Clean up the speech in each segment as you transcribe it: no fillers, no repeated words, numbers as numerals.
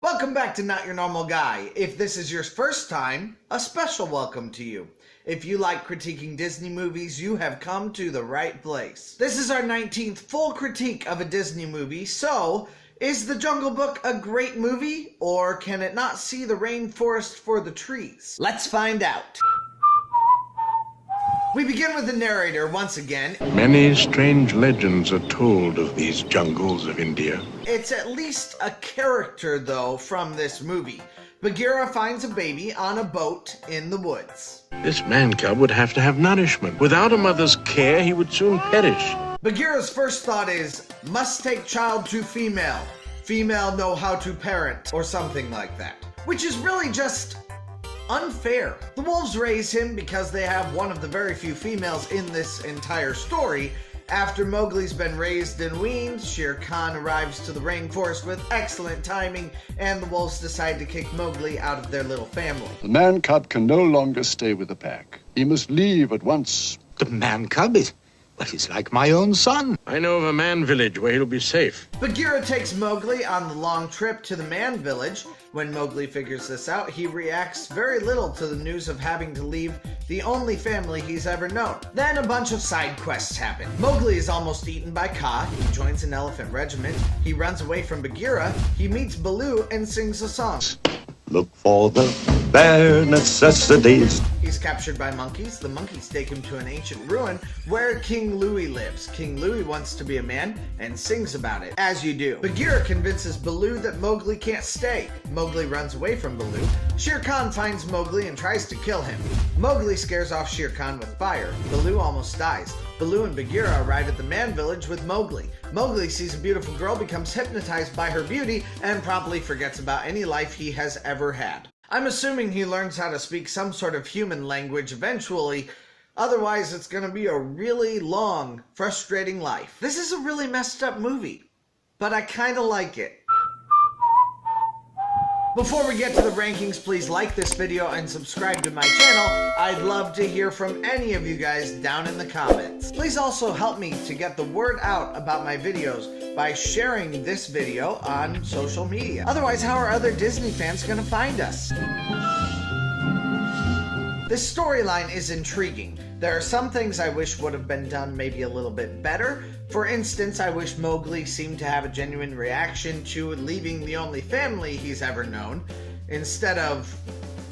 Welcome back to Not Your Normal Guy. If this is your first time, a special welcome to you. If you like critiquing Disney movies, you have come to the right place. This is our 19th full critique of a Disney movie, so is The Jungle Book a great movie, or can it not see the rainforest for the trees? Let's find out. We begin with the narrator once again. Many strange legends are told of these jungles of India. It's at least a character, though, from this movie. Bagheera finds a baby on a boat in the woods. This man cub would have to have nourishment. Without a mother's care, he would soon perish. Bagheera's first thought is, must take child to female. Female know how to parent, or something like that. Which is really just unfair. The wolves raise him because they have one of the very few females in this entire story. After Mowgli's been raised and weaned, Shere Khan arrives to the rainforest with excellent timing, and the wolves decide to kick Mowgli out of their little family. The man cub can no longer stay with the pack. He must leave at once. The man cub is, well, he's like my own son. I know of a man village where he'll be safe. Bagheera takes Mowgli on the long trip to the man village. When Mowgli figures this out, he reacts very little to the news of having to leave the only family he's ever known. Then a bunch of side quests happen. Mowgli is almost eaten by Kaa. He joins an elephant regiment. He runs away from Bagheera. He meets Baloo and sings a song. Look for the bare necessities. He's captured by monkeys. The monkeys take him to an ancient ruin where King Louie lives. King Louie wants to be a man and sings about it, as you do. Bagheera convinces Baloo that Mowgli can't stay. Mowgli runs away from Baloo. Shere Khan finds Mowgli and tries to kill him. Mowgli scares off Shere Khan with fire. Baloo almost dies. Baloo and Bagheera arrive at the man village with Mowgli. Mowgli sees a beautiful girl, becomes hypnotized by her beauty, and promptly forgets about any life he has ever had. I'm assuming he learns how to speak some sort of human language eventually, otherwise it's gonna be a really long, frustrating life. This is a really messed up movie, but I kinda like it. Before we get to the rankings, please like this video and subscribe to my channel. I'd love to hear from any of you guys down in the comments. Please also help me to get the word out about my videos by sharing this video on social media. Otherwise, how are other Disney fans gonna find us? This storyline is intriguing. There are some things I wish would have been done maybe a little bit better. For instance, I wish Mowgli seemed to have a genuine reaction to leaving the only family he's ever known, instead of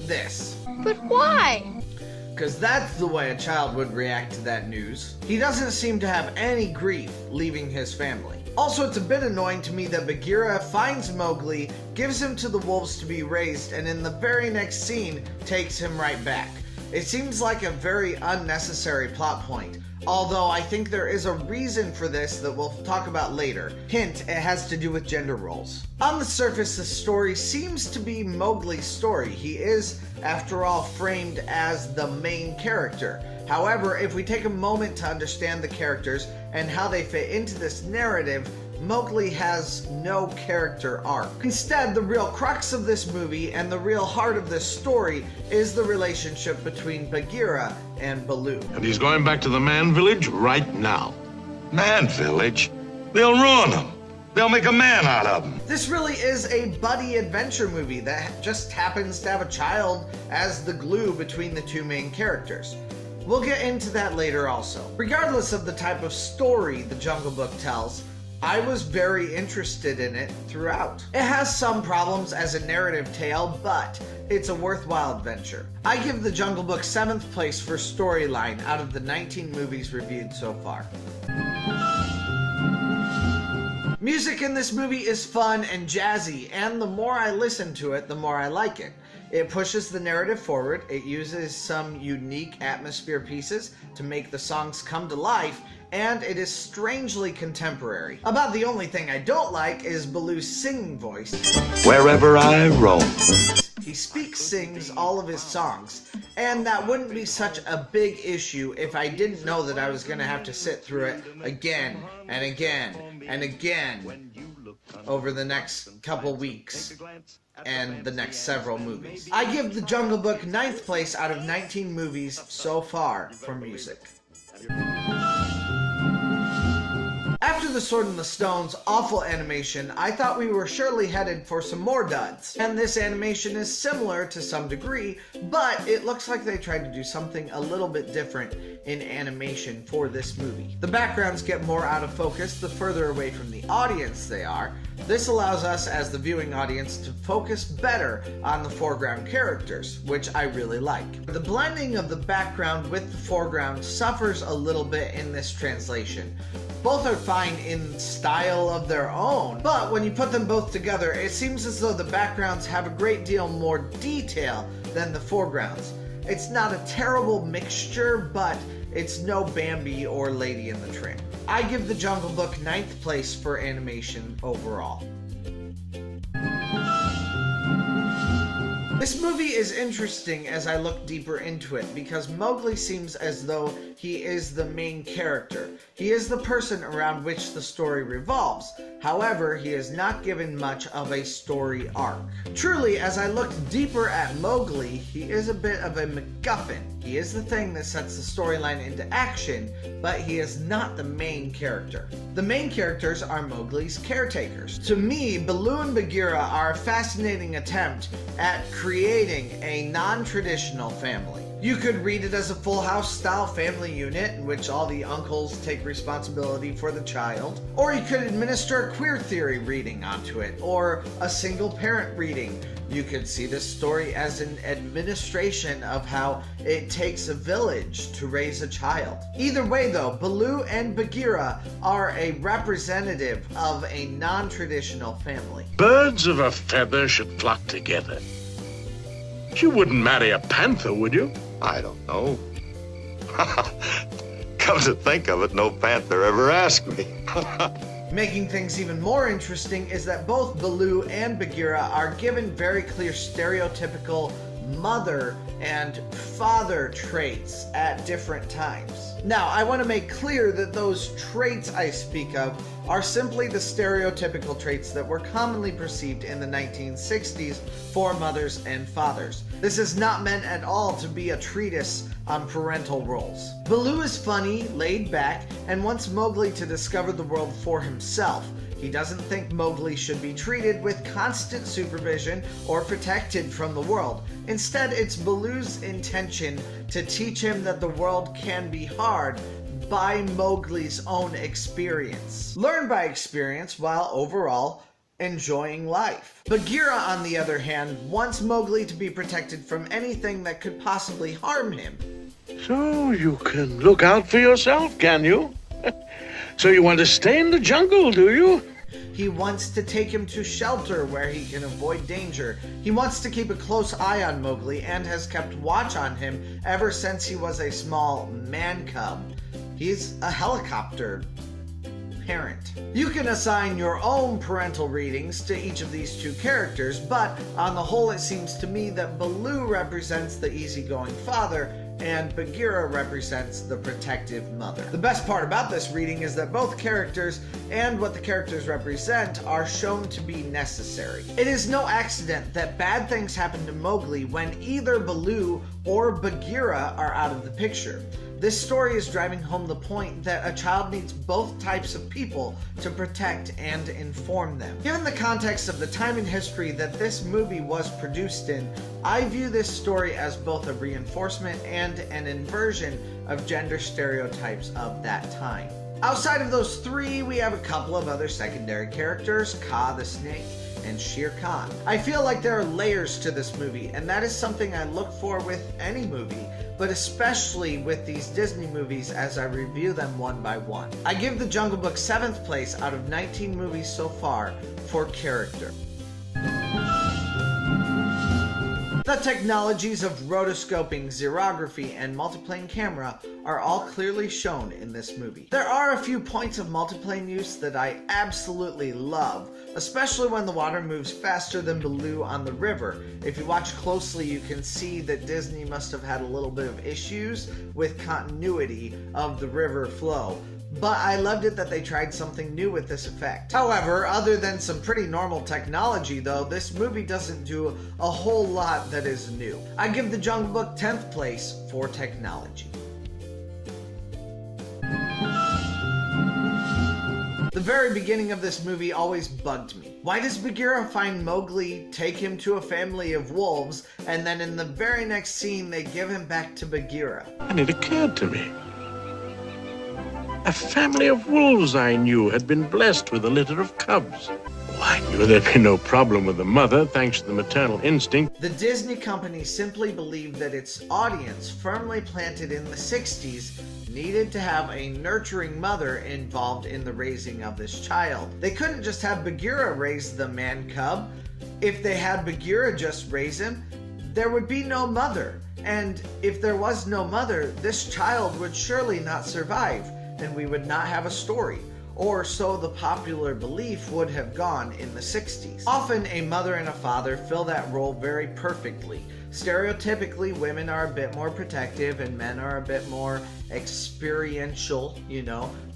this. But why? Because that's the way a child would react to that news. He doesn't seem to have any grief leaving his family. Also, it's a bit annoying to me that Bagheera finds Mowgli, gives him to the wolves to be raised, and in the very next scene takes him right back. It seems like a very unnecessary plot point, although I think there is a reason for this that we'll talk about later. Hint, it has to do with gender roles. On the surface, the story seems to be Mowgli's story. He is, after all, framed as the main character. However, if we take a moment to understand the characters and how they fit into this narrative, Mowgli has no character arc. Instead, the real crux of this movie and the real heart of this story is the relationship between Bagheera and Baloo. And he's going back to the man village right now. Man village? They'll ruin them. They'll make a man out of them. This really is a buddy adventure movie that just happens to have a child as the glue between the two main characters. We'll get into that later also. Regardless of the type of story The Jungle Book tells, I was very interested in it throughout. It has some problems as a narrative tale, but it's a worthwhile adventure. I give The Jungle Book 7th place for storyline out of the 19 movies reviewed so far. Music in this movie is fun and jazzy, and the more I listen to it, the more I like it. It pushes the narrative forward, it uses some unique atmosphere pieces to make the songs come to life, and it is strangely contemporary. About the only thing I don't like is Baloo's singing voice. Wherever I roam. He sings all of his songs, and that wouldn't be such a big issue if I didn't know that I was going to have to sit through it again and again and again over the next couple weeks and the next several movies. I give The Jungle Book 9th place out of 19 movies so far for music. After The Sword in the Stone's awful animation, I thought we were surely headed for some more duds. And this animation is similar to some degree, but it looks like they tried to do something a little bit different in animation for this movie. The backgrounds get more out of focus the further away from the audience they are. This allows us as the viewing audience to focus better on the foreground characters, which I really like. The blending of the background with the foreground suffers a little bit in this translation. Both are fine in style of their own, but when you put them both together, it seems as though the backgrounds have a great deal more detail than the foregrounds. It's not a terrible mixture, but it's no Bambi or Lady in the Tramp. I give The Jungle Book 9th place for animation overall. This movie is interesting as I look deeper into it because Mowgli seems as though he is the main character. He is the person around which the story revolves. However, he is not given much of a story arc. Truly, as I look deeper at Mowgli, he is a bit of a MacGuffin. He is the thing that sets the storyline into action, but he is not the main character. The main characters are Mowgli's caretakers. To me, Baloo and Bagheera are a fascinating attempt at creating a non-traditional family. You could read it as a Full House style family unit in which all the uncles take responsibility for the child, or you could administer a queer theory reading onto it, or a single parent reading. You could see this story as an administration of how it takes a village to raise a child. Either way though, Baloo and Bagheera are a representative of a non-traditional family. Birds of a feather should flock together. You wouldn't marry a panther, would you? I don't know. Come to think of it, no panther ever asked me. Making things even more interesting is that both Baloo and Bagheera are given very clear stereotypical mother and father traits at different times. Now, I want to make clear that those traits I speak of are simply the stereotypical traits that were commonly perceived in the 1960s for mothers and fathers. This is not meant at all to be a treatise on parental roles. Baloo is funny, laid back, and wants Mowgli to discover the world for himself. He doesn't think Mowgli should be treated with constant supervision or protected from the world. Instead, it's Baloo's intention to teach him that the world can be hard by Mowgli's own experience. Learn by experience while overall enjoying life. Bagheera, on the other hand, wants Mowgli to be protected from anything that could possibly harm him. So you can look out for yourself, can you? So you want to stay in the jungle, do you? He wants to take him to shelter where he can avoid danger. He wants to keep a close eye on Mowgli and has kept watch on him ever since he was a small man cub. He's a helicopter parent. You can assign your own parental readings to each of these two characters, but on the whole it seems to me that Baloo represents the easygoing father and Bagheera represents the protective mother. The best part about this reading is that both characters and what the characters represent are shown to be necessary. It is no accident that bad things happen to Mowgli when either Baloo or Bagheera are out of the picture. This story is driving home the point that a child needs both types of people to protect and inform them. Given the context of the time in history that this movie was produced in, I view this story as both a reinforcement and an inversion of gender stereotypes of that time. Outside of those three, we have a couple of other secondary characters, Kaa the Snake and Shere Khan. I feel like there are layers to this movie, and that is something I look for with any movie, but especially with these Disney movies as I review them one by one. I give The Jungle Book 7th place out of 19 movies so far for character. The technologies of rotoscoping, xerography, and multiplane camera are all clearly shown in this movie. There are a few points of multiplane use that I absolutely love, especially when the water moves faster than Baloo on the river. If you watch closely, you can see that Disney must have had a little bit of issues with continuity of the river flow. But I loved it that they tried something new with this effect. However, other than some pretty normal technology though, this movie doesn't do a whole lot that is new. I give The Jungle Book 10th place for technology. The very beginning of this movie always bugged me. Why does Bagheera find Mowgli, take him to a family of wolves, and then in the very next scene they give him back to Bagheera? And it occurred to me. A family of wolves I knew had been blessed with a litter of cubs. Oh, I knew there'd be no problem with the mother, thanks to the maternal instinct. The Disney company simply believed that its audience, firmly planted in the 60s, needed to have a nurturing mother involved in the raising of this child. They couldn't just have Bagheera raise the man cub. If they had Bagheera just raise him, there would be no mother. And if there was no mother, this child would surely not survive, and we would not have a story. Or so the popular belief would have gone in the 60s. Often a mother and a father fill that role very perfectly. Stereotypically, women are a bit more protective and men are a bit more experiential,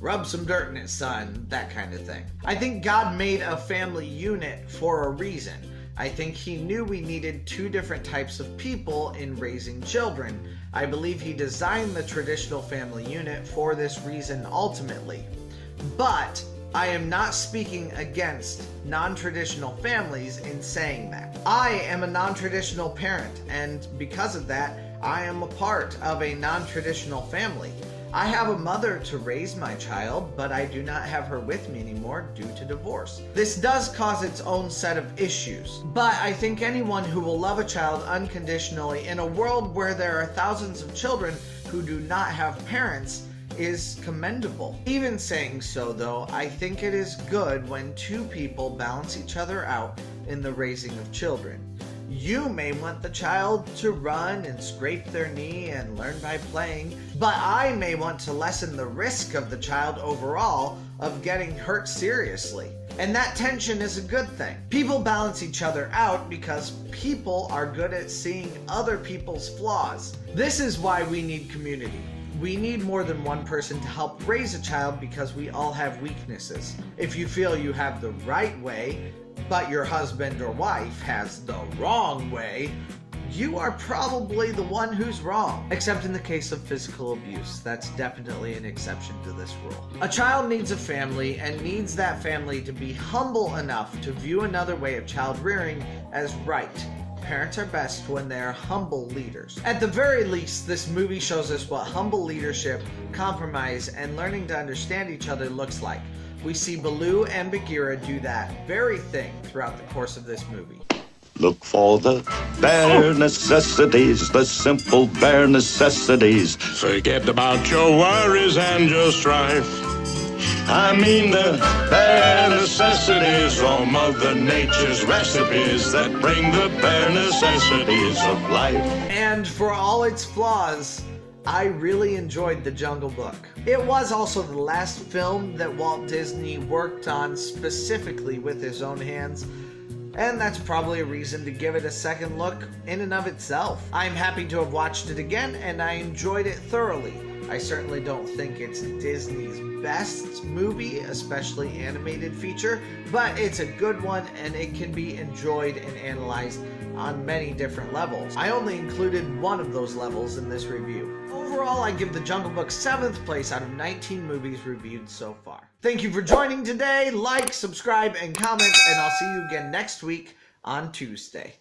rub some dirt in it, son, that kind of thing. I think God made a family unit for a reason. I think he knew we needed two different types of people in raising children. I believe he designed the traditional family unit for this reason ultimately. But I am not speaking against non-traditional families in saying that. I am a non-traditional parent, and because of that, I am a part of a non-traditional family. I have a mother to raise my child, but I do not have her with me anymore due to divorce. This does cause its own set of issues, but I think anyone who will love a child unconditionally in a world where there are thousands of children who do not have parents is commendable. Even saying so though, I think it is good when two people balance each other out in the raising of children. You may want the child to run and scrape their knee and learn by playing, but I may want to lessen the risk of the child overall of getting hurt seriously. And that tension is a good thing. People balance each other out because people are good at seeing other people's flaws. This is why we need community. We need more than one person to help raise a child because we all have weaknesses. If you feel you have the right way, but your husband or wife has the wrong way, you are probably the one who's wrong. Except in the case of physical abuse. That's definitely an exception to this rule. A child needs a family and needs that family to be humble enough to view another way of child rearing as right. Parents are best when they are humble leaders. At the very least, this movie shows us what humble leadership, compromise, and learning to understand each other looks like. We see Baloo and Bagheera do that very thing throughout the course of this movie. Look for the bare necessities, the simple bare necessities. Forget about your worries and your strife. I mean the bare necessities from Mother Nature's recipes that bring the bare necessities of life. And for all its flaws, I really enjoyed The Jungle Book. It was also the last film that Walt Disney worked on specifically with his own hands, and that's probably a reason to give it a second look in and of itself. I'm happy to have watched it again, and I enjoyed it thoroughly. I certainly don't think it's Disney's best movie, especially animated feature, but it's a good one and it can be enjoyed and analyzed on many different levels. I only included one of those levels in this review. Overall, I give The Jungle Book 7th place out of 19 movies reviewed so far. Thank you for joining today. Like, subscribe, and comment, and I'll see you again next week on Tuesday.